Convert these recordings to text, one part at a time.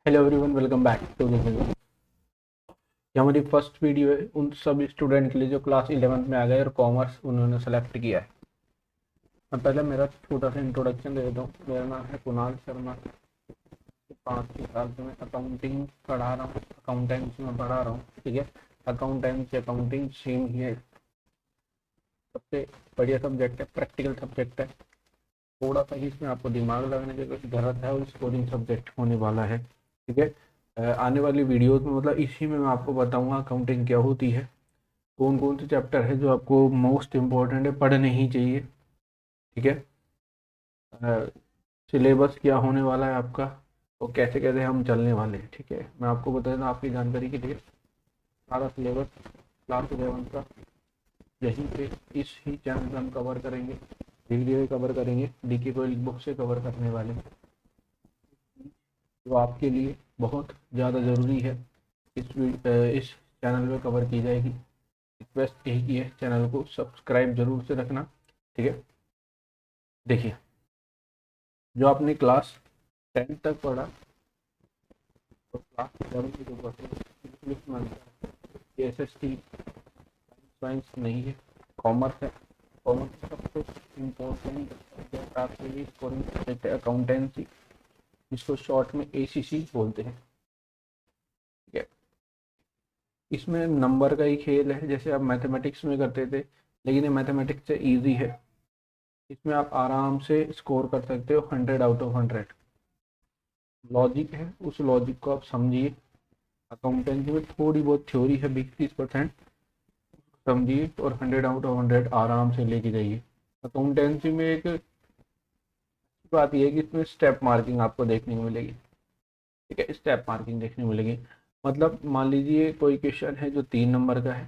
Hello everyone, welcome back to this video. ये हमारी first video है उन सब स्टूडेंट के लिए जो क्लास 11th में आ गए और कॉमर्स उन्होंने सेलेक्ट किया है। मैं पहले मेरा छोटा सा इंट्रोडक्शन दे देता हूँ। मेरा नाम है कुणाल शर्मा। 5 साल से मैं अकाउंटिंग पढ़ा रहा हूँ, अकाउंटेंसी में पढ़ा रहा हूँ। ठीक है, अकाउंटेंसी अकाउंटिंग सेम ही है। सबसे बढ़िया सब्जेक्ट है, प्रैक्टिकल सब्जेक्ट है। थोड़ा सा ही इसमें आपको दिमाग लगाने की कुछ जरूरत है और स्कोरिंग सब्जेक्ट होने वाला है। ठीक है। आने वाली वीडियोस में मतलब इसी में मैं आपको बताऊंगा अकाउंटिंग क्या होती है, कौन कौन से चैप्टर है जो आपको मोस्ट इम्पोर्टेंट है, पढ़ने ही चाहिए। ठीक है। सिलेबस क्या होने वाला है आपका, और कैसे कैसे हम चलने वाले हैं। ठीक है, मैं आपको बता देता हूँ आपकी जानकारी के लिए। सारा सिलेबस क्लास 11 का यहीं पे इस ही चैनल पे हम कवर करेंगे, वीडियो कवर करेंगे, डीके कोई बुक से कवर करने वाले हैं, जो आपके लिए बहुत ज़्यादा ज़रूरी है। इस चैनल पे कवर की जाएगी। रिक्वेस्ट यही की है, चैनल को सब्सक्राइब जरूर से रखना। ठीक है। देखिए, जो आपने क्लास 10 तक पढ़ा तो क्लास 11 की जो बात है इंग्लिश में आता है। एस एस टी साइंस नहीं है, कॉमर्स है। कॉमर्स का सबसे इम्पोर्टेंट सब्जेक्ट आपके लिए स्कोरिंग सब्जेक्ट है अकाउंटेंसी, जिसको शॉर्ट में ACC बोलते हैं। ठीक है। इसमें नंबर का ही खेल है, जैसे आप मैथमेटिक्स में करते थे, लेकिन ये मैथमेटिक्स से इजी है। इसमें आप आराम से स्कोर कर सकते हो 100 आउट ऑफ 100। लॉजिक है, उस लॉजिक को आप समझिए। अकाउंटेंसी में थोड़ी बहुत थ्योरी है, 20-30% समझिए और 100 आउट ऑफ 100 आराम से लेके जाइए। अकाउंटेंसी में एक बात यह है कि इसमें स्टेप मार्किंग आपको देखने को मिलेगी। ठीक है, स्टेप मार्किंग देखने को मिलेगी। मतलब मान लीजिए कोई क्वेश्चन है जो 3 नंबर का है,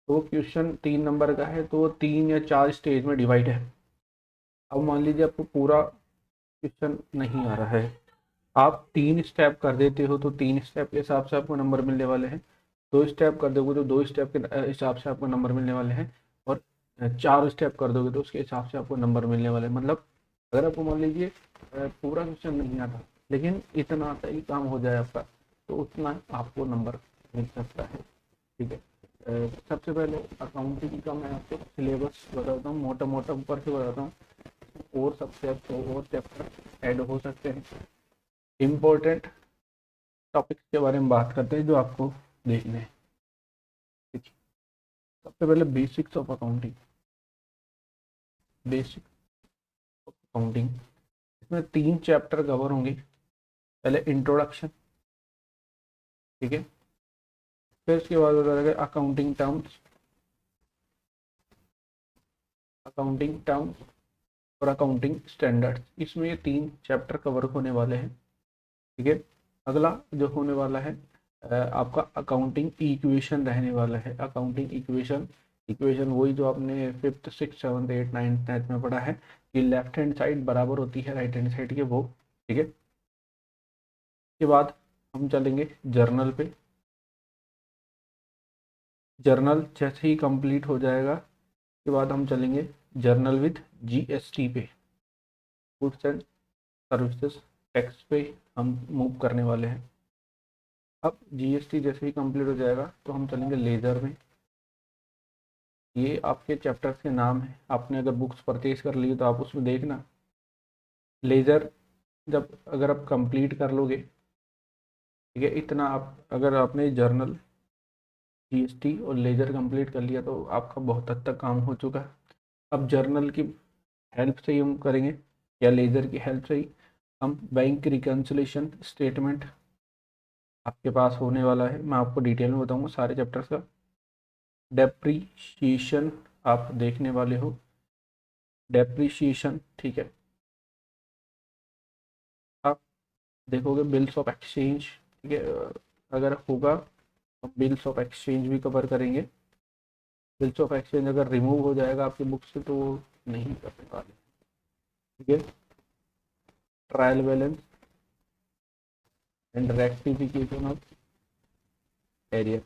तो वो क्वेश्चन 3 नंबर का है तो वो 3 या 4 स्टेज में डिवाइड है। अब मान लीजिए आपको पूरा क्वेश्चन नहीं आ रहा है, आप 3 स्टेप कर देते हो तो 3 स्टेप के हिसाब से आपको नंबर मिलने वाले हैं। 2 स्टेप कर दोगे तो 2 स्टेप के हिसाब से आपको नंबर मिलने वाले हैं। और 4 स्टेप कर दोगे तो उसके हिसाब से आपको नंबर मिलने वाले हैं। मतलब अगर आपको मान लीजिए पूरा क्वेश्चन नहीं आता, लेकिन इतना सा ही काम हो जाए आपका, तो उतना आपको नंबर मिल सकता है। ठीक है। सबसे पहले अकाउंटिंग का मैं आपको सिलेबस बताता हूँ, मोटा मोटा ऊपर से बताता हूँ। और सब्जेक्ट और चैप्टर ऐड हो सकते हैं। इम्पोर्टेंट टॉपिक्स के बारे में बात करते हैं जो आपको देखने हैं। देखिए, सबसे पहले basics of accounting. Basic of accounting, इसमें 3 चैप्टर कवर होंगे। पहले इंट्रोडक्शन। ठीक है। फिर उसके बाद हो जाएगा अकाउंटिंग टर्म्स, अकाउंटिंग टर्म्स और अकाउंटिंग स्टैंडर्ड्स। इसमें ये 3 चैप्टर कवर होने वाले हैं। ठीक है। अगला जो होने वाला है आपका अकाउंटिंग इक्वेशन रहने वाला है। अकाउंटिंग इक्वेशन, इक्वेशन वही जो आपने 5th 6th 7th 8th 9th 10th में पढ़ा है कि लेफ्ट हैंड साइड बराबर होती है राइट हैंड साइड के, वो। ठीक है। उसके बाद हम चलेंगे जर्नल पे। जर्नल जैसे ही कंप्लीट हो जाएगा उसके बाद हम चलेंगे जर्नल विद GST पे, गुड्स एंड सर्विसेज टैक्स पे हम मूव करने वाले हैं। अब GST जैसे ही कंप्लीट हो जाएगा तो हम चलेंगे लेजर में। ये आपके चैप्टर्स के नाम है, आपने अगर बुक्स परचेज कर ली तो आप उसमें देखना। लेजर जब अगर आप कंप्लीट कर लोगे, ठीक है, इतना आप अगर आपने जर्नल, GST और लेजर कंप्लीट कर लिया तो आपका बहुत हद तक काम हो चुका है। अब जर्नल की हेल्प से ही हम करेंगे, या लेजर की हेल्प से ही हम बैंक रिकन्सिलेशन स्टेटमेंट आपके पास होने वाला है। मैं आपको डिटेल में बताऊंगा सारे चैप्टर्स का। डेप्रीशिएशन आप देखने वाले हो, डेप्रीशिएशन। ठीक है। आप देखोगे बिल्स ऑफ एक्सचेंज। ठीक है। अगर होगा तो बिल्स ऑफ एक्सचेंज भी कवर करेंगे। बिल्स ऑफ एक्सचेंज अगर रिमूव हो जाएगा आपकी बुक से तो नहीं करने वाले। ठीक है। Trial balance and rectification of arrear,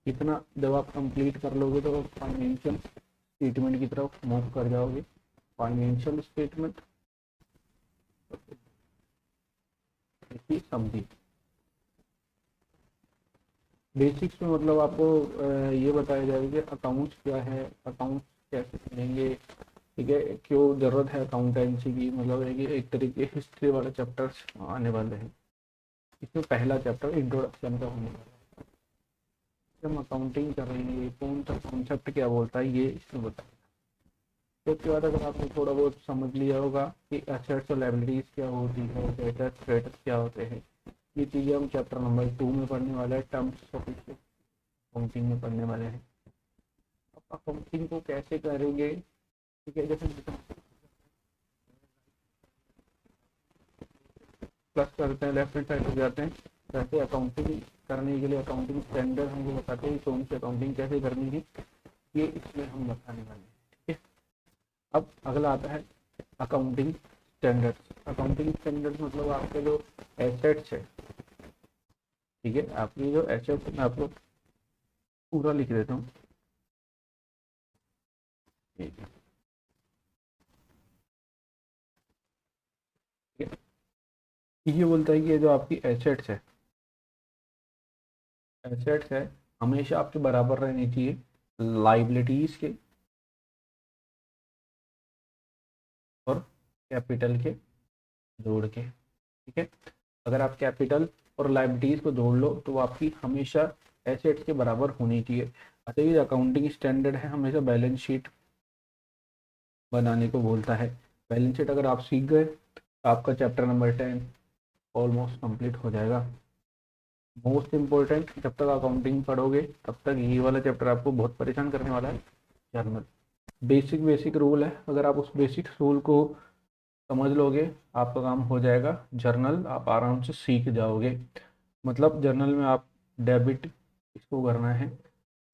इतना जब आप कंप्लीट कर लोगे तो फाइनेंशियल स्टेटमेंट की तरफ मूव कर जाओगे। फाइनेंशियल स्टेटमेंट ये समझिए। बेसिक्स में मतलब आपको ये बताया जाएगा कि अकाउंट्स क्या है, अकाउंट्स कैसे करेंगे, ठीक है, क्यों ज़रूरत है अकाउंटेंसी की, मतलब है कि एक तरीके हिस्ट्री वाले चैप्टर्स आने वाले हैं। इसमें पहला चैप्टर इंट्रोडक्शन का होने वाला है। हम अकाउंटिंग कर रहे हैं, कौन सा कॉन्सेप्ट क्या बोलता है ये इसमें बताएगा। तो उसके बाद अगर आपने थोड़ा बहुत समझ लिया होगा कि एसेट्स और लायबिलिटीज क्या होती है, डेटर्स क्रेडिटर्स क्या होते हैं, ये चीज़ें हम चैप्टर नंबर 2 में पढ़ने वाले हैं, टर्म्स ऑफ अकाउंटिंग में पढ़ने वाले हैं। अब अकाउंटिंग को कैसे करेंगे, ठीक है, जैसे प्लस करते हैं लेफ्ट हैंड साइड पे जाते हैं, वैसे अकाउंटिंग करने के लिए अकाउंटिंग स्टैंडर्ड हमको बताते हैं कौन सी अकाउंटिंग कैसे करनी है, ये इसमें हम बताने वाले हैं, ठीक है। अब अगला आता है अकाउंटिंग स्टैंडर्ड्स। अकाउंटिंग स्टैंडर्ड्स मतलब आपके जो एसेट्स है, ठीक है, आपकी जो एसेट्स मैं आपको पूरा लिख देता हूँ। ठीक है, ये बोलता है कि ये जो आपकी एसेट्स है, एसेट्स है हमेशा आपके बराबर रहनी चाहिए लाइबिलिटीज के और कैपिटल के जोड़ के, ठीक है। अगर आप कैपिटल और लाइबिलिटीज को जोड़ लो तो वो आपकी हमेशा एसेट्स के बराबर होनी चाहिए। अच्छा, ये अकाउंटिंग स्टैंडर्ड है हमेशा बैलेंस शीट बनाने को बोलता है। बैलेंस शीट अगर आप सीख गए तो आपका चैप्टर नंबर 10 ऑलमोस्ट कंप्लीट हो जाएगा। मोस्ट इम्पोर्टेंट, जब तक अकाउंटिंग पढ़ोगे तब तक ये वाला चैप्टर आपको बहुत परेशान करने वाला है, जर्नल। बेसिक बेसिक रूल है, अगर आप उस बेसिक रूल को समझ लोगे आपका काम हो जाएगा। जर्नल आप आराम से सीख जाओगे। मतलब जर्नल में आप डेबिट किसको करना है,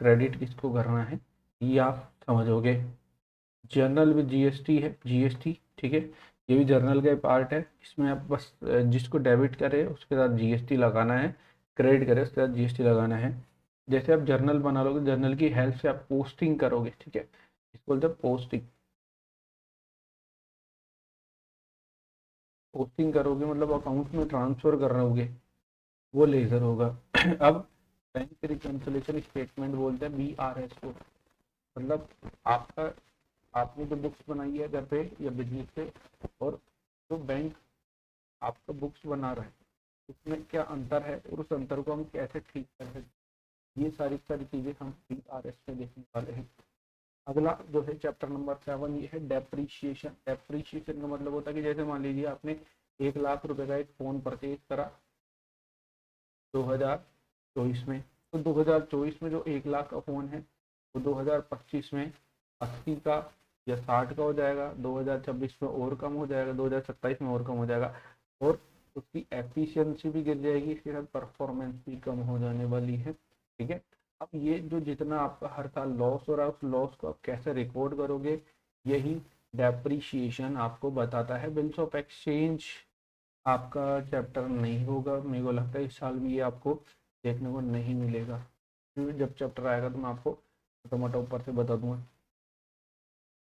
क्रेडिट किसको करना है, ये आप समझोगे। जर्नल में जीएसटी है, जीएसटी, ठीक है, ये भी जर्नल का पार्ट है। इसमें आप बस जिसको डेबिट करे उसके साथ जीएसटी लगाना है, क्रेडिट करे उसके साथ जीएसटी लगाना है। जैसे आप जर्नल बना लोगे, जर्नल की हेल्प से आप पोस्टिंग करोगे, ठीक है, इसको बोलते हैं पोस्टिंग। पोस्टिंग करोगे मतलब अकाउंट में ट्रांसफर कर रहोगे, वो लेजर होगा। अब बैंक रिकंसिलिएशन स्टेटमेंट बोलते हैं बीआरएस को, मतलब आपका, आपने जो बुक्स बनाई है घर पे या बिजनेस पे, और जो बैंक आपका बुक्स बना रहा है उसमें क्या अंतर है और उस अंतर को हम कैसे ठीक कर सकते हैं, ये सारी सारी चीज़ें हम बीआरएस में देखने वाले हैं। अगला जो है चैप्टर नंबर 7, ये है डेप्रीशिएशन। डेप्रीशिएशन का मतलब होता है कि जैसे मान लीजिए आपने 1 लाख रुपए का एक फ़ोन परचेज करा 2024 में, तो 2024 में जो 1 लाख का फ़ोन है वो 2025 में 80 का या 60 का हो जाएगा, 2026 में और कम हो जाएगा, 2027 में और कम हो जाएगा, और उसकी एफिशिएंसी भी गिर जाएगी, इसके साथ परफॉर्मेंस भी कम हो जाने वाली है, ठीक है। अब ये जो जितना आपका हर साल लॉस हो रहा है उस लॉस को आप कैसे रिकॉर्ड करोगे, यही डेप्रीशिएशन आपको बताता है। बिल्स ऑफ एक्सचेंज आपका चैप्टर नहीं होगा, मेरे को लगता है इस साल भी ये आपको देखने को नहीं मिलेगा, क्योंकि जब चैप्टर आएगा तो मैं आपको छोटा मोटा ऊपर से बता दूंगा।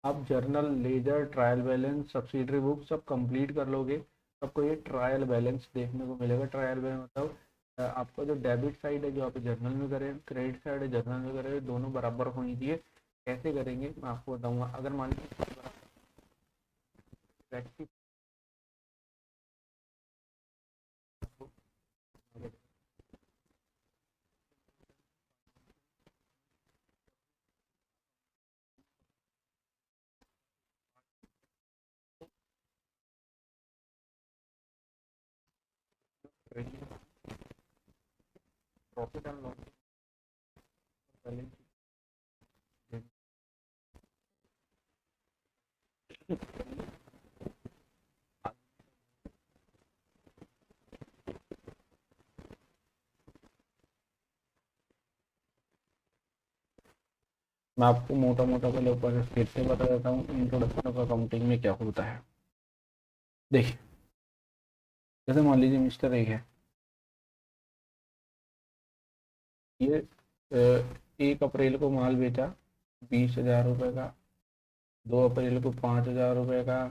आप journal, ledger, trial balance, subsidiary book सब कंप्लीट कर लोगे, आपको ये ट्रायल बैलेंस देखने को मिलेगा। ट्रायल बैलेंस मतलब आपका जो डेबिट साइड है जो आप जर्नल में करें, क्रेडिट साइड है जर्नल में करें, दोनों बराबर होनी चाहिए। कैसे करेंगे मैं आपको बताऊंगा। अगर मान लीजिए प्रॉफिट एंड लॉस बैलेंस, मैं आपको मोटा मोटा पहले ऊपर से फिर से बता देता हूँ इंट्रोडक्शन ऑफ अकाउंटिंग में क्या होता है। देखिए, जैसे मान लीजिए मिस्टर ए है, ये 1 अप्रैल को माल बेचा 20,000 रुपये का, 2 अप्रैल को 5,000 रुपये का,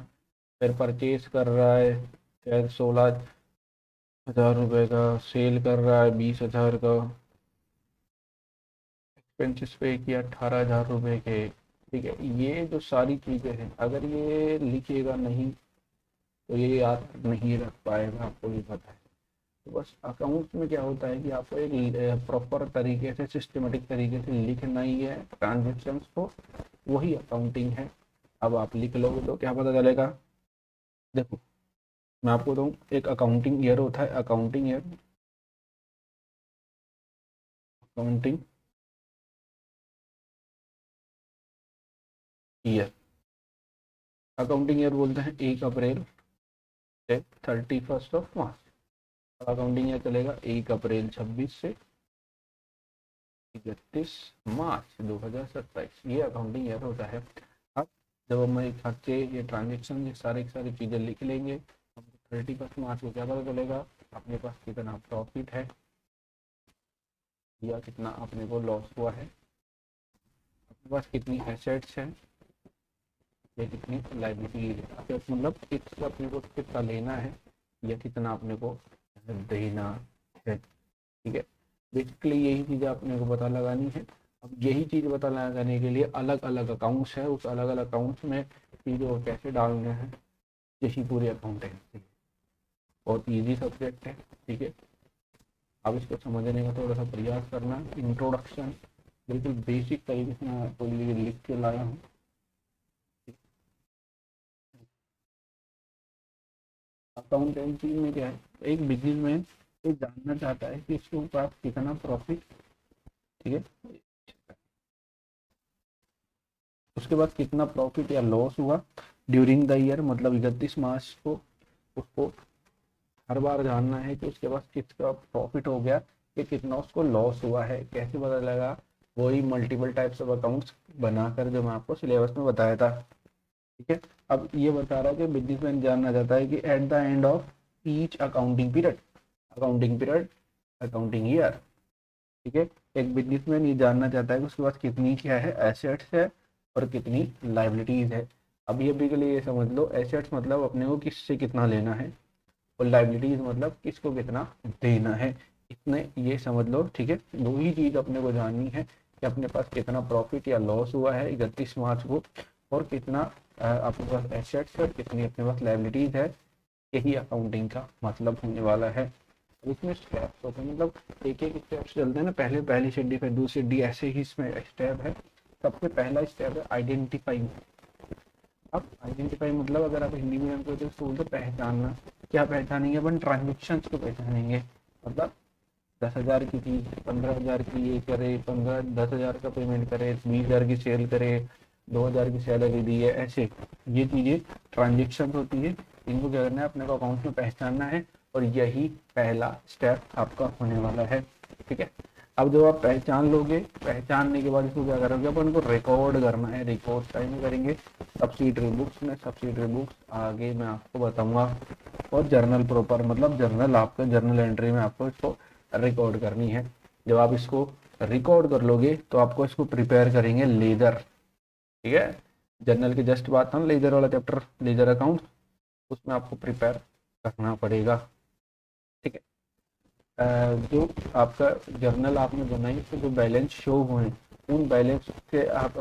फिर परचेज कर रहा है शायद 16 1000 रुपये का सेल कर रहा है, 20,000 का एक्सपेंसेस पे किया, 18,000 रुपये के। ठीक है, ये जो सारी चीज़ें हैं अगर ये लिखिएगा नहीं तो ये याद नहीं रख पाएगा, आपको भी पता है। तो बस अकाउंट्स में क्या होता है कि आपको एक प्रॉपर तरीके से सिस्टमेटिक तरीके से लिखना ही है ट्रांजेक्शन्स को, वही अकाउंटिंग है। अब आप लिख लोगे तो क्या पता चलेगा। देखो मैं आपको बताऊँ, एक अकाउंटिंग ईयर होता है, accounting year, accounting year, accounting year बोलते हैं 1 अप्रैल से 31 मार्च। अकाउंटिंग ईयर चलेगा 1 अप्रैल 26 से 31 मार्च 2027, ये अकाउंटिंग ईयर होता है। अब जब हम ये खर्चे, ये ट्रांजेक्शन, ये सारी चीज़ें लिख लेंगे, हमको 31 मार्च को क्या पता चलेगा, अपने पास कितना प्रॉफिट है या कितना अपने को लॉस हुआ है, अपने पास कितनी एसेट्स हैं या कितनी लाइबिलिटी है। एसेट्स मतलब कितना अपने को कितना लेना है या कितना अपने को देना है। ठीक है, बेसिकली यही चीज़ें अपने को पता लगानी है। अब यही चीज़ पता लगाने के लिए अलग अलग अकाउंट्स है, उस अलग अलग अकाउंट्स में चीज़ों को कैसे डालना है, यही पूरी अकाउंटेंसी। बहुत ईजी सब्जेक्ट है। ठीक है, अब इसको समझने का थोड़ा सा प्रयास करना। इंट्रोडक्शन बिल्कुल बेसिक तरीके से मैं आपको लिख के लाया हूँ। अकाउंटेंसी में क्या है, एक बिजनेसमैन ये जानना चाहता है कि इसके पास कितना प्रॉफिट, ठीक है, उसके बाद कितना प्रॉफिट या लॉस हुआ ड्यूरिंग द ईयर, मतलब 31 मार्च को उसको हर बार जानना है कि उसके पास कितना प्रॉफिट हो गया कि कितना उसको लॉस हुआ है। कैसे पता लगा, वही मल्टीपल टाइप्स ऑफ अकाउंट्स बनाकर जो मैं आपको सिलेबस में बताया था। ठीक है, अब ये बता रहा है कि बिजनेसमैन जानना चाहता है कि at the end of each accounting period, accounting period, accounting year, ठीक है, एक बिजनेसमैन ये जानना चाहता है कि उसके पास कितनी क्या है एसेट्स है और कितनी लाइबिलिटीज है। अब ये भी के लिए ये समझ लो, एसेट्स मतलब अपने को किससे कितना लेना है और लाइबिलिटीज मतलब किसको कितना देना है, इतने ये समझ लो। ठीक है, दो ही चीज अपने को जाननी है कि अपने पास कितना प्रॉफिट या लॉस हुआ है 31 मार्च को और कितना अपने पास एसेट्स है, कितनी अपने पास लाइबिलिटीज है। यही अकाउंटिंग का मतलब होने वाला है। इसमें स्टेप्स होते हैं, मतलब एक एक स्टेप्स चलते हैं ना, पहले पहली सीढ़ी फिर दूसरी सीढ़ी, ऐसे ही इसमें स्टेप है। सबसे पहला स्टेप है आइडेंटिफाइंग। अब आइडेंटिफाई मतलब अगर आप हिंदी में हमको तो बोलते पहचानना। क्या पहचानेंगे अपन, ट्रांजेक्शन को पहचानेंगे। मतलब 10,000 की चीज 15,000 की ये करे, 10,000 का पेमेंट करे, 20,000 की सेल करे, 2,000 की सैलरी दी है, ऐसे ये चीजें ट्रांजेक्शन होती है। इनको क्या करना है, अपने को अकाउंट में पहचानना है और यही पहला स्टेप आपका होने वाला है। ठीक है, अब जब आप पहचान लोगे, पहचानने के बाद इसको क्या करोगे, अपन को रिकॉर्ड करना है। रिकॉर्ड टाइम में करेंगे सब्सिडरी बुक्स में, सब्सिडरी बुक्स आगे मैं आपको बताऊंगा। और जर्नल प्रॉपर मतलब जर्नल, आपका जर्नल एंट्री में आपको इसको रिकॉर्ड करनी है। जब आप इसको रिकॉर्ड कर लोगे तो आपको इसको प्रिपेयर करेंगे लेजर। ठीक है, जर्नल के जस्ट बात था लेजर वाला चैप्टर, लेजर अकाउंट, उसमें आपको प्रिपेयर करना पड़ेगा। ठीक है, जो आपका जर्नल आपने बनाई तो जो बैलेंस शो हुए उन बैलेंस से आप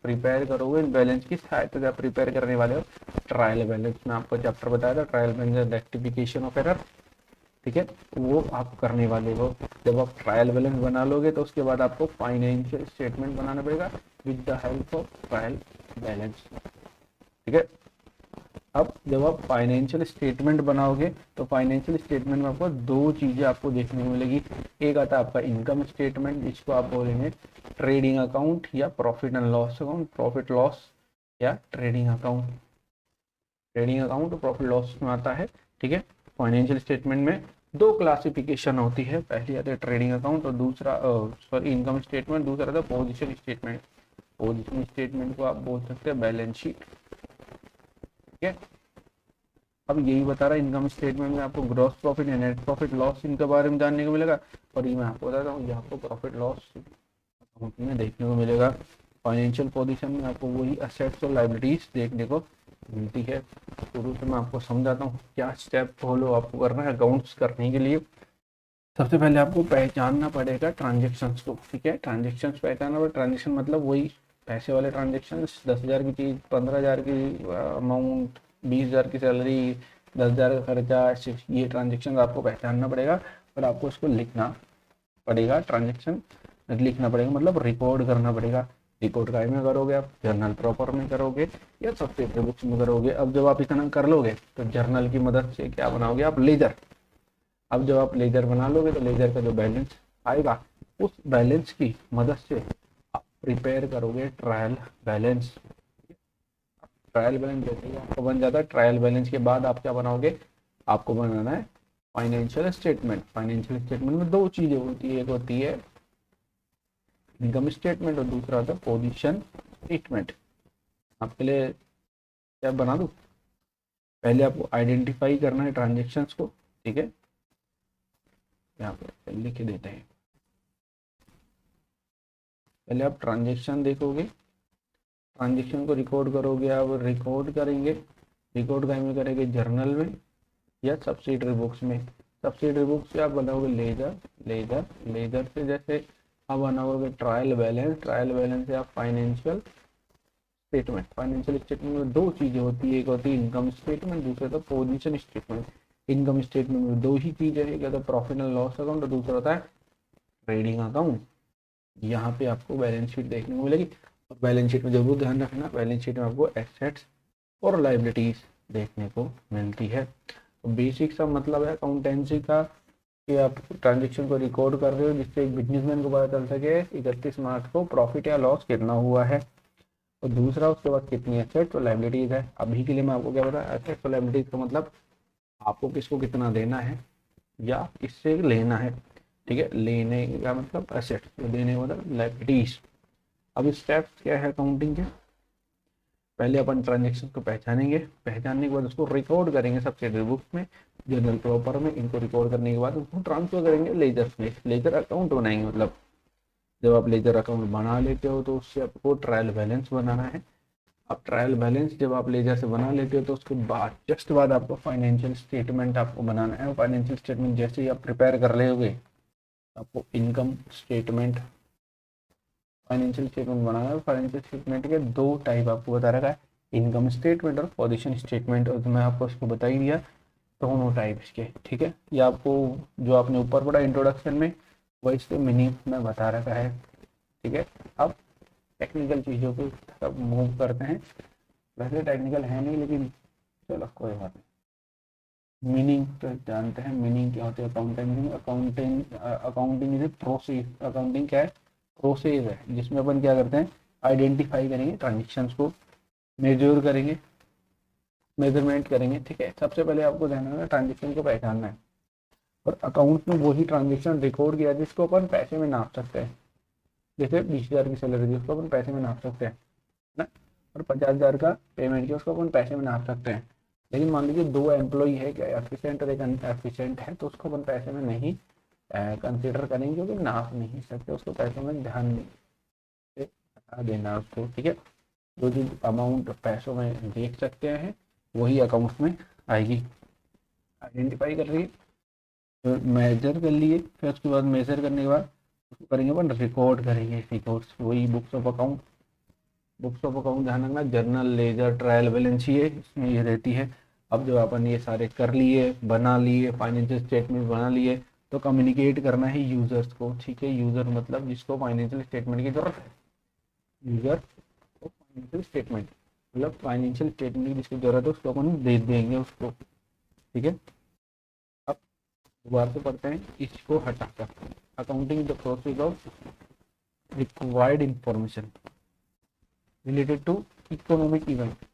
प्रिपेयर करोगे। इन बैलेंस की सहायता से आप प्रिपेयर करने वाले हो ट्रायल बैलेंस। में आपको चैप्टर बताया था trial balance, rectification of error. ठीक है, वो आप करने वाले हो। जब आप ट्रायल बैलेंस बना लोगे तो उसके बाद आपको फाइनेंशियल स्टेटमेंट बनाना पड़ेगा with the help of trial balance. ठीक है, अब जब आप फाइनेंशियल स्टेटमेंट बनाओगे तो फाइनेंशियल स्टेटमेंट में आपको दो चीजें आपको देखने को मिलेगी। एक आता है आपका इनकम स्टेटमेंट, जिसको आप बोलेंगे ट्रेडिंग अकाउंट या profit and loss account, profit loss या ट्रेडिंग अकाउंट। ट्रेडिंग अकाउंट और प्रॉफिट लॉस में आता है। ठीक है, फाइनेंशियल स्टेटमेंट में दो क्लासिफिकेशन होती है, पहली आता है ट्रेडिंग अकाउंट और दूसरा सॉरी इनकम स्टेटमेंट, दूसरा आता है पोजिशन स्टेटमेंट। पोजिशन स्टेटमेंट को आप बोल सकते हैं बैलेंस शीट। ठीक है, अब यही बता रहा है इनकम स्टेटमेंट में आपको ग्रॉस प्रॉफिट या नेट प्रॉफिट लॉस इनके बारे में जानने को मिलेगा। और ये मैं आपको बताता हूँ, ये आपको प्रॉफिट लॉस अकाउंट में देखने को मिलेगा। फाइनेंशियल पोजीशन में आपको वही असेट्स और लाइबिलिटीज देखने को मिलती है। शुरू से मैं आपको समझाता हूँ क्या स्टेप फॉलो आपको करना है अकाउंट्स करने के लिए। सबसे पहले आपको पहचानना पड़ेगा ट्रांजेक्शन्स को, ठीक है। ट्रांजेक्शन्स पहचानना पड़ेगा। ट्रांजेक्शन मतलब वही पैसे वाले ट्रांजेक्शन्स, 10,000 की चीज़, 15,000 की अमाउंट, 20,000 की सैलरी, 10,000 का खर्चा, ये ट्रांजेक्शन आपको पहचानना पड़ेगा और आपको इसको लिखना पड़ेगा। ट्रांजेक्शन लिखना पड़ेगा मतलब रिकॉर्ड करना पड़ेगा। रिकॉर्ड काय में करोगे आप, जर्नल प्रॉपर में करोगे या सब्सिडरी बुक्स में करोगे। अब जब आप इतना कर लोगे तो जर्नल की मदद से क्या बनाओगे आप, लेजर। अब जब आप लेजर बना लोगे तो लेजर का जो बैलेंस आएगा उस बैलेंस की मदद से आप प्रिपेयर करोगे ट्रायल बैलेंस। ट्रायल बैलेंस जैसे ही आपको बन जाता है, ट्रायल बैलेंस के बाद आप क्या बनाओगे, आपको बनाना है फाइनेंशियल स्टेटमेंट। फाइनेंशियल स्टेटमेंट में दो चीजें होती है, एक होती है इनकम स्टेटमेंट और दूसरा होता है पोजीशन स्टेटमेंट। आपके लिए क्या बना दूं, पहले आपको आइडेंटिफाई करना है ट्रांजेक्शन्स को, ठीक है। यहाँ पे लिख के देते हैं। पहले आप ट्रांजेक्शन देखोगे, ट्रांजेक्शन को रिकॉर्ड करोगे, आप रिकॉर्ड करेंगे। रिकॉर्ड कहीं में करेंगे, जर्नल में या सब्सिडरी बुक्स में। सब्सिडरी बुक्स से आप बनाओगे लेजर, लेजर लेजर से जैसे आप बनाओगे ट्रायल बैलेंस, ट्रायल बैलेंस से आप फाइनेंशियल स्टेटमेंट। फाइनेंशियल स्टेटमेंट में दो चीजें होती है, एक होती है इनकम स्टेटमेंट, दूसरा होता है पोजीशन स्टेटमेंट। इनकम स्टेटमेंट में दो ही चीजें हैं, एक होता है प्रॉफिट एंड लॉस अकाउंट और दूसरा होता है ट्रेडिंग अकाउंट। यहाँ पे आपको बैलेंस शीट देखने को मिलेगी और बैलेंस शीट में जरूर ध्यान रखना, बैलेंस शीट में आपको एसेट्स और लाइबिलिटीज देखने को मिलती है। तो बेसिक सा मतलब है अकाउंटेंसी का कि आप ट्रांजेक्शन को रिकॉर्ड कर रहे हो जिससे एक बिजनेसमैन को पता चल सके 31 मार्च को प्रॉफिट या लॉस कितना हुआ है। और दूसरा उसके बाद कितनी एसेट्स और लाइबिलिटीज है। अभी के लिए मैं आपको क्या बताया, एसेट्स और लाइबिलिटीज का मतलब आपको किसको कितना देना है या किससे लेना है, ठीक है। लेने का मतलब एसेट्स, देने का मतलब लाइबिलिटीज। अब स्टेप्स क्या है अकाउंटिंग के, पहले अपन ट्रांजेक्शन को पहचानेंगे, पहचानने के बाद उसको रिकॉर्ड करेंगे सब्सिडरी बुक्स में, जर्नल प्रॉपर में। इनको रिकॉर्ड करने के बाद उसको ट्रांसफर करेंगे लेजर में, लेजर अकाउंट बनाएंगे। मतलब जब आप लेजर अकाउंट बना लेते हो तो उससे आपको ट्रायल बैलेंस बनाना है। अब ट्रायल बैलेंस जब आप लेजर से बना लेते हो तो उसके बाद जस्ट बाद आपको फाइनेंशियल स्टेटमेंट आपको बनाना है। फाइनेंशियल स्टेटमेंट जैसे ही आप प्रिपेयर कर लोगे आपको इनकम स्टेटमेंट, फाइनेंशियल स्टेटमेंट बनाना है। फाइनेंशियल स्टेटमेंट के दो टाइप आपको बता रखा है, इनकम स्टेटमेंट और पोजीशन स्टेटमेंट। और मैं आपको उसको बता ही दिया दोनों टाइप्स के, ठीक है। ये आपको जो आपने ऊपर पढ़ा इंट्रोडक्शन में वही से मीनिंग में बता रखा है, ठीक है। अब टेक्निकल चीज़ों को सब मूव करते हैं। वैसे टेक्निकल है नहीं लेकिन चलो कोई बात नहीं। मीनिंग तो जानते हैं, मीनिंग क्या होती है accounting. Accounting is a process. Accounting क्या है, प्रोसेस है जिसमें अपन क्या करते हैं, आइडेंटिफाई करेंगे ट्रांजेक्शन्स को, मेजर करेंगे, मेजरमेंट करेंगे, ठीक है। सबसे पहले आपको ध्यान रखना ट्रांजेक्शन को पहचानना है और अकाउंट में वही ट्रांजेक्शन रिकॉर्ड किया जिसको अपन पैसे में नाप सकते हैं। जैसे 20,000 की सैलरी थी उसको अपन पैसे में नाप सकते हैं ना, और 50,000 का पेमेंट किया उसको अपन पैसे में नाप सकते हैं। लेकिन मान लीजिए दो एम्प्लॉई है, क्या एफिशिएंट और एक एफिशिएंट है, तो उसको अपन पैसे में नहीं कंसिडर करेंगे क्योंकि नाप नहीं सकते उसको, पैसे में ध्यान से बता देना उसको, ठीक है। जो चीज अमाउंट पैसों में देख सकते हैं वही अकाउंट में आएगी। आइडेंटिफाई कर रही है, मेजर कर लिए, फिर उसके बाद मेजर करने के बाद उसको करेंगे अपन रिकॉर्ड करेंगे, रिकॉर्ड्स वही books of account. Books of account ध्यान रखना, जर्नल, लेजर, ट्रायल बैलेंस ये इसमें ये रहती है। अब जब अपन ये सारे कर लिए, बना लिए, फाइनेंशियल स्टेटमेंट बना लिए, तो कम्युनिकेट करना है यूजर्स को, ठीक है। यूजर मतलब जिसको फाइनेंशियल स्टेटमेंट की जरूरत है, यूजर को फाइनेंशियल स्टेटमेंट मतलब फाइनेंशियल स्टेटमेंट की जिसकी जरूरत है उसको अपन दे देंगे उसको, ठीक है। अब दोबारा से पढ़ते हैं इसको हटाकर। Accounting the process of required information related to economic event.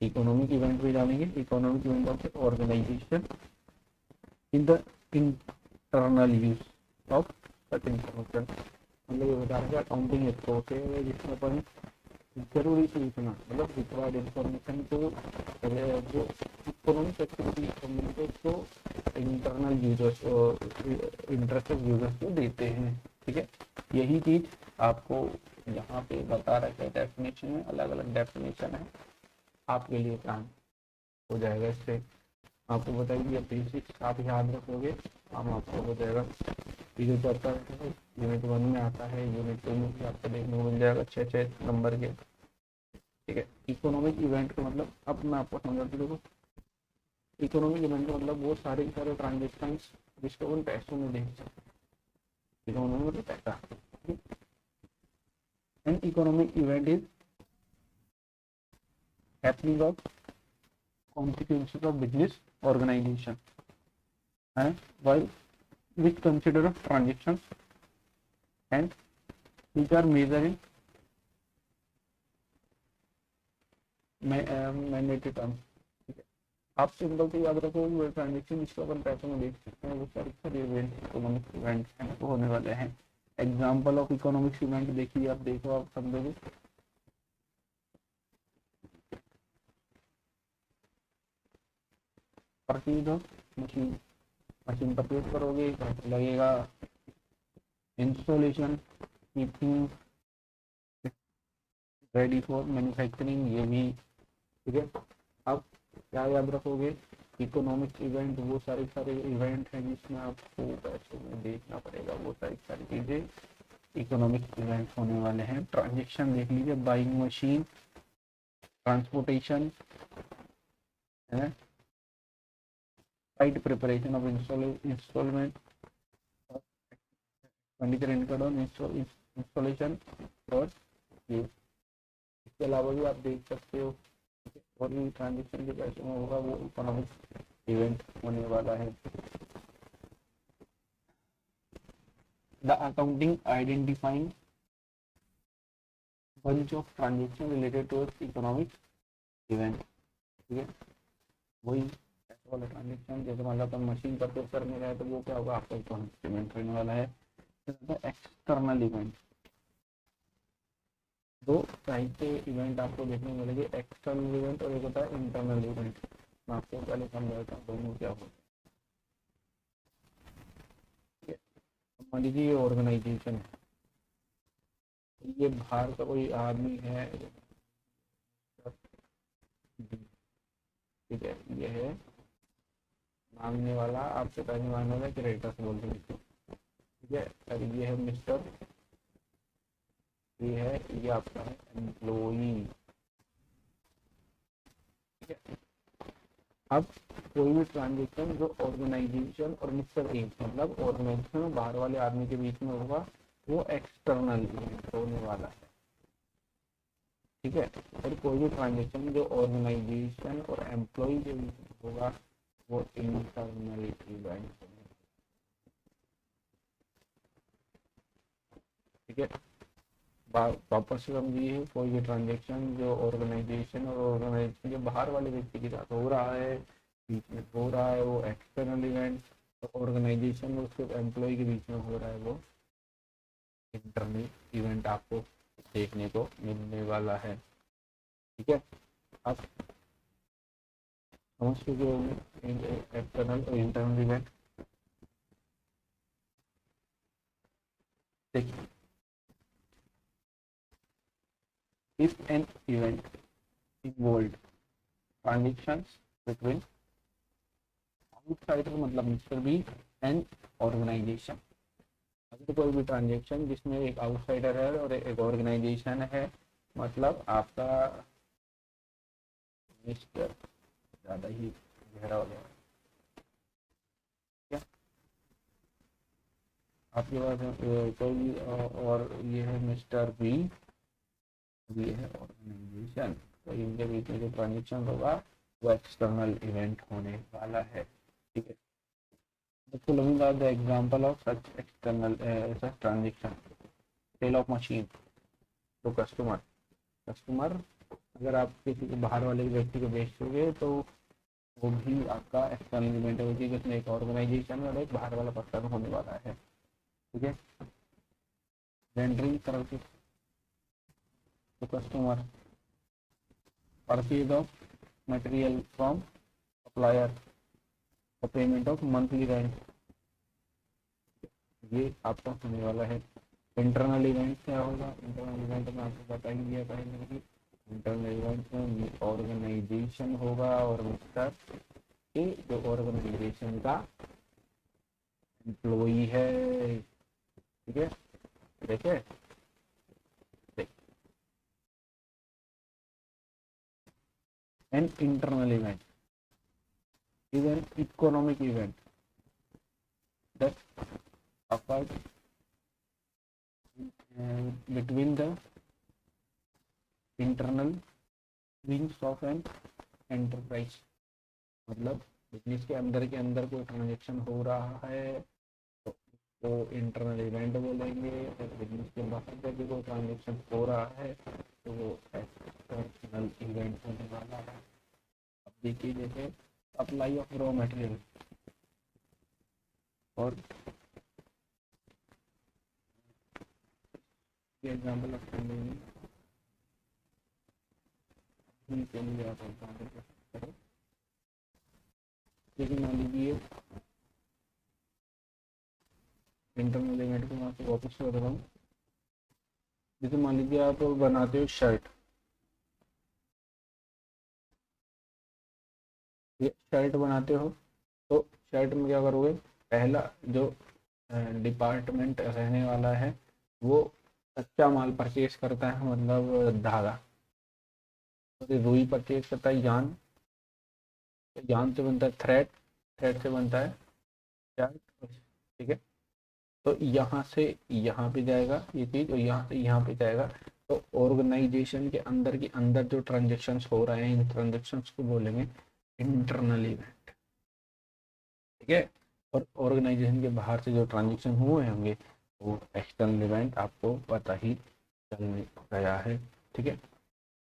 Economic event भी जानेंगे, economic event of organisation in the internal use of such information. मतलब ये बता रहे अकाउंटिंग एक प्रोसेस है जिसमें अपन जरूरी सूचना मतलब रिक्वायर्ड इंफॉर्मेशन को जो इकोनॉमिक एक्टिविटी संबंधित को इंटरनल यूजर्स इंटरेस्टेड यूजर्स को देते हैं, ठीक है। यही चीज आपको यहाँ पे बता रखा है डेफिनेशन में, अलग अलग डेफिनेशन है, आपके लिए काम हो जाएगा। इससे आपको बताइए बेसिक्स आप याद रखोगे, काम आपको हो जाएगा। ये जो चैप्टर है यूनिट 1 में आता है, यूनिट 2 में भी आपको देखने को मिल जाएगा 6 नंबर के। ठीक है, इकोनॉमिक इवेंट का मतलब, अब मैं आपको समझाता हूँ। इकोनॉमिक इवेंट का मतलब वो सारे ट्रांजेक्शन जिसको अपन पैसों में देख सकते हैं। इकोनॉमिक मतलब पैसा। An economic event is happening of consequences of business organization and while which consider of transactions and which are measured in mandatory terms। आप सिंपल से याद रखो वो ट्रांजेक्शन जिसको अपन पैसों में देख सकते हैं वो सारे इवेंट इकोनॉमिक इवेंट हैं तो होने वाले हैं। एग्जाम्पल ऑफ इकोनॉमिक्स इवेंट देखिए, आप देखो, आप समझोगे। Purchase of machine, machine purchase करोगे लगेगा। Installation, keeping ready for manufacturing, ये भी। ठीक है, अब क्या याद रखोगे, इकोनॉमिक इवेंट वो सारे इवेंट हैं जिसमें आपको पैसों में देखना पड़ेगा, वो सारी चीजें इकोनॉमिक इवेंट होने वाले हैं। ट्रांजेक्शन देख लीजिए, बाइंग मशीन, ट्रांसपोर्टेशन है, site preparation of instalment, furniture income on installation और ये। इसके अलावा भी आप देख सकते हो और भी ट्रांजेक्शन के पैसे में होगा वो इकोनॉमिक इवेंट होने वाला है। The accounting identifying bunch of transaction related to economic event. ठीक है, वही ऐसा वाला ट्रांजेक्शन जैसे मान लो अपन मशीन परचेज करने गए तो वो क्या होगा, आपका इकोनॉमिक इवेंट रहने वाला है। एक्सटर्नल इवेंट, दो टाइप के इवेंट आपको देखने मिलेंगे, एक्सटर्नल इवेंट और एक होता है इंटरनल इवेंट। मैं आपको पहले समझाता हूँ दोनों क्या होता है। मान लीजिए ये ऑर्गेनाइजेशन है, ये बाहर का कोई आदमी है, ठीक है, ये है मांगने वाला, आपसे पैसे मांगने वाला, क्रेडिटर्स बोलते हैं। ठीक है, और ये है मिस्टर, ये है, ये आपका है एम्प्लॉई। ठीक है, अब कोई भी ट्रांजेक्शन जो ऑर्गेनाइजेशन और मिस्टर ए मतलब ऑर्गेनाइजेशन और बाहर वाले आदमी के बीच में होगा वो एक्सटर्नल इवेंट होने वाला है। ठीक है, और कोई भी ट्रांजेक्शन जो ऑर्गेनाइजेशन और एम्प्लॉय के बीच में होगा वो इंटरनल इवेंट होगा। ठीक है, वापस से समझिए, कोई भी ट्रांजेक्शन जो ऑर्गेनाइजेशन और ऑर्गेनाइजेशन के बाहर वाले व्यक्ति के साथ हो रहा है, बीच में हो रहा है, वो एक्सटर्नल इवेंट। ऑर्गेनाइजेशन और उसके एम्प्लॉय के बीच में हो रहा है वो इंटरनल इवेंट आपको देखने को मिलने वाला है। ठीक है, आप समझ चुके होंगे एक्सटर्नल और इंटरनल इवेंट। देखिए, if an event involved transactions between outsider मतलब मिस्टर बी एंड ऑर्गेनाइजेशन, अगर कोई भी ट्रांजेक्शन जिसमें एक आउटसाइडर है और एक ऑर्गेनाइजेशन है, मतलब आपका मिस्टर ज़्यादा ही गहरा हो गया, क्या आपके पास कोई और ये है मिस्टर बी, ये है ऑर्गेनाइजेशन, तो इनके बीच में जो ट्रांजेक्शन होगा वो एक्सटर्नल इवेंट होने वाला है। ठीक है, the following are the example of such external such transaction। Sale of machine, तो कस्टमर अगर आप किसी के बाहर वाले व्यक्ति को बेचोगे तो वो भी आपका एक्सटर्नल इवेंट है, क्योंकि इसमें एक ऑर्गेनाइजेशन और एक बाहर वाला पर्सन होने वाला है। ठीक है, रेंडरिंग सर्विस, तो customer purchase of material from supplier और पेमेंट ऑफ मंथली रेंट, ये आपका होने वाला है। इंटरनल इवेंट क्या होगा, इंटरनल इवेंट में आपको बता ही दिया पहले कि इंटरनल इवेंट में ऑर्गेनाइजेशन होगा और मिस्टर ए जो ऑर्गेनाइजेशन का एम्प्लॉई है। ठीक है, देखिए an internal event is an economic event that occurs between the internal wings of an enterprise। मतलब बिजनेस के अंदर कोई ट्रांजेक्शन हो रहा है तो वो इंटरनल इवेंट बोलेंगे, और बिजनेस के बाहर जब कोई ट्रांजेक्शन हो रहा है तो वो एक्सटर्नल इवेंट होने वाला है। अब देखिए जैसे सप्लाई ऑफ रॉ मटेरियल और एग्जाम्पल ऑफ लेकिन मान लीजिए इंटरनल इवेंट को वहाँ से वापस कर रहा हूँ। जैसे मान लीजिए आप बनाते हो शर्ट, शर्ट बनाते हो तो शर्ट में क्या करोगे, पहला जो डिपार्टमेंट रहने वाला है वो कच्चा माल परचेज करता है, मतलब धागा, तो रुई परचेज करता है, यान से बनता है थ्रेड, थ्रेड से बनता है शर्ट। ठीक है, तो यहाँ से यहाँ पे जाएगा ये चीज़ और यहाँ से यहाँ पे जाएगा। तो ऑर्गेनाइजेशन के अंदर जो ट्रांजेक्शन्स हो रहे हैं इन ट्रांजेक्शन्स को बोलेंगे इंटरनल इवेंट। ठीक है, और ऑर्गेनाइजेशन के बाहर से जो ट्रांजेक्शन हुए होंगे वो एक्सटर्नल इवेंट, आपको पता ही चल गया है। ठीक है,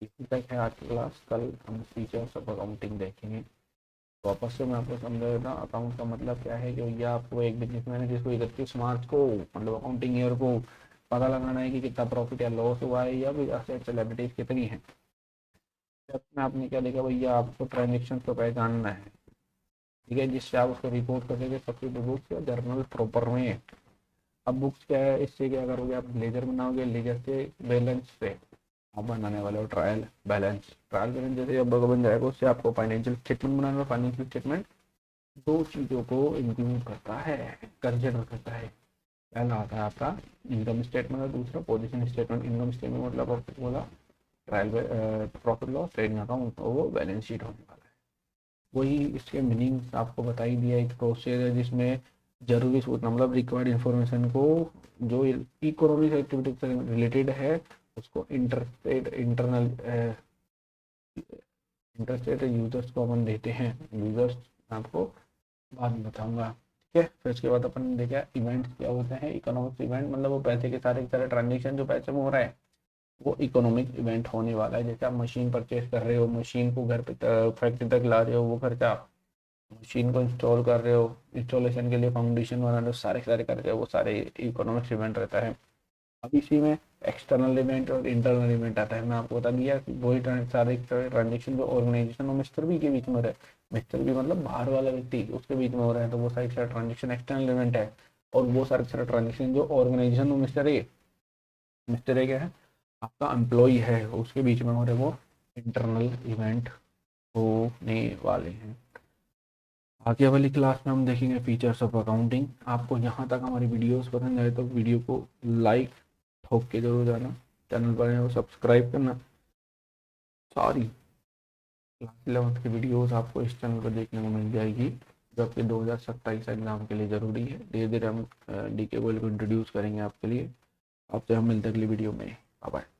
इसी तक है आज की क्लास। कल हम फीचर्स ऑफ अकाउंटिंग देखेंगे। वापस से मैं आपको समझा देता हूँ अकाउंट का मतलब क्या है। कि भैया आपको एक बिजनेसमैन है जिसको 31 मार्च को मतलब अकाउंटिंग ईयर को पता लगाना है कि कितना प्रॉफिट या लॉस हुआ है या फिर असेट्स लायबिलिटीज कितनी है। में आपने क्या देखा भैया, आपको ट्रांजेक्शन को पहचानना है। ठीक है, जिससे आप उसको रिपोर्ट कर देंगे सबसे बुक्स या जर्नल प्रॉपर में। अब बुक्स क्या है, इससे क्या करोगे आप, लेजर बनाओगे, लेजर से बैलेंस से आप बनाने वाले हो ट्रायल बैलेंस। ट्रायल बैलेंस जैसे अब बन जाएगा उससे आपको फाइनेंशियल स्टेटमेंट बनाना। फाइनेंशियल स्टेटमेंट दो चीज़ों को इंक्लूड करता है, कंसिडर करता है। पहला आता है आपका इनकम स्टेटमेंट और दूसरा पोजीशन स्टेटमेंट। इनकम स्टेटमेंट मतलब आपको बोला trial profit loss trading account, तो वो बैलेंस शीट होने वाला है। वही इसके मीनिंग आपको बता ही दिया। एक प्रोसेस है जिसमें जरूरी सूचना मतलब रिक्वायर्ड इंफॉर्मेशन को जो इकोनॉमिक एक्टिविटी से रिलेटेड है उसको इंटरस्टेट यूजर्स को अपन देते हैं। यूजर्स आपको बाद में बताऊंगा। ठीक है, फिर उसके बाद अपन देखा इवेंट्स क्या होते हैं। इकोनॉमिक इवेंट मतलब वो पैसे के सारे ट्रांजेक्शन जो पैसे में हो रहा है वो इकोनॉमिक इवेंट होने वाला है। जैसे आप मशीन परचेज कर रहे हो, मशीन को घर पे फैक्ट्री तक ला रहे हो, वो खर्चा, मशीन को इंस्टॉल कर रहे हो, इंस्टॉलेशन के लिए फाउंडेशन बना रहे हो, सारे खर्चे वो सारे इकोनॉमिक इवेंट रहता है। अब इसी में एक्सटर्नल इवेंट और इंटरनल इवेंट आता है। मैं आपको बता दिया कि वही सारे ट्रांजेक्शन जो ऑर्गेनाइजेशन और मिस्टर बी के बीच में रहे, मिस्टर बी मतलब बाहर वाला व्यक्ति, उसके बीच में हो रहा है, तो वो सारे ट्रांजेक्शन एक्सटर्नल इवेंट है। और वो सारे ट्रांजेक्शन जो ऑर्गेनाइजेशन और मिस्टर ए क्या है आपका एम्प्लॉय है उसके बीच में हो रहे, वो इंटरनल इवेंट होने वाले हैं। आगे वाली क्लास में हम देखेंगे फीचर्स ऑफ अकाउंटिंग। आपको यहाँ तक हमारी वीडियोस पसंद आए तो वीडियो को लाइक ठोक के जरूर जाना, चैनल पर है वो सब्सक्राइब करना। सारी क्लास 11th की वीडियोस आपको इस चैनल पर देखने को मिल जाएगी जो आपके 2027 एग्जाम के लिए ज़रूरी है। धीरे धीरे हम DK को इंट्रोड्यूस करेंगे आपके लिए। आपसे हम मिलते अगली वीडियो में। Bye bye.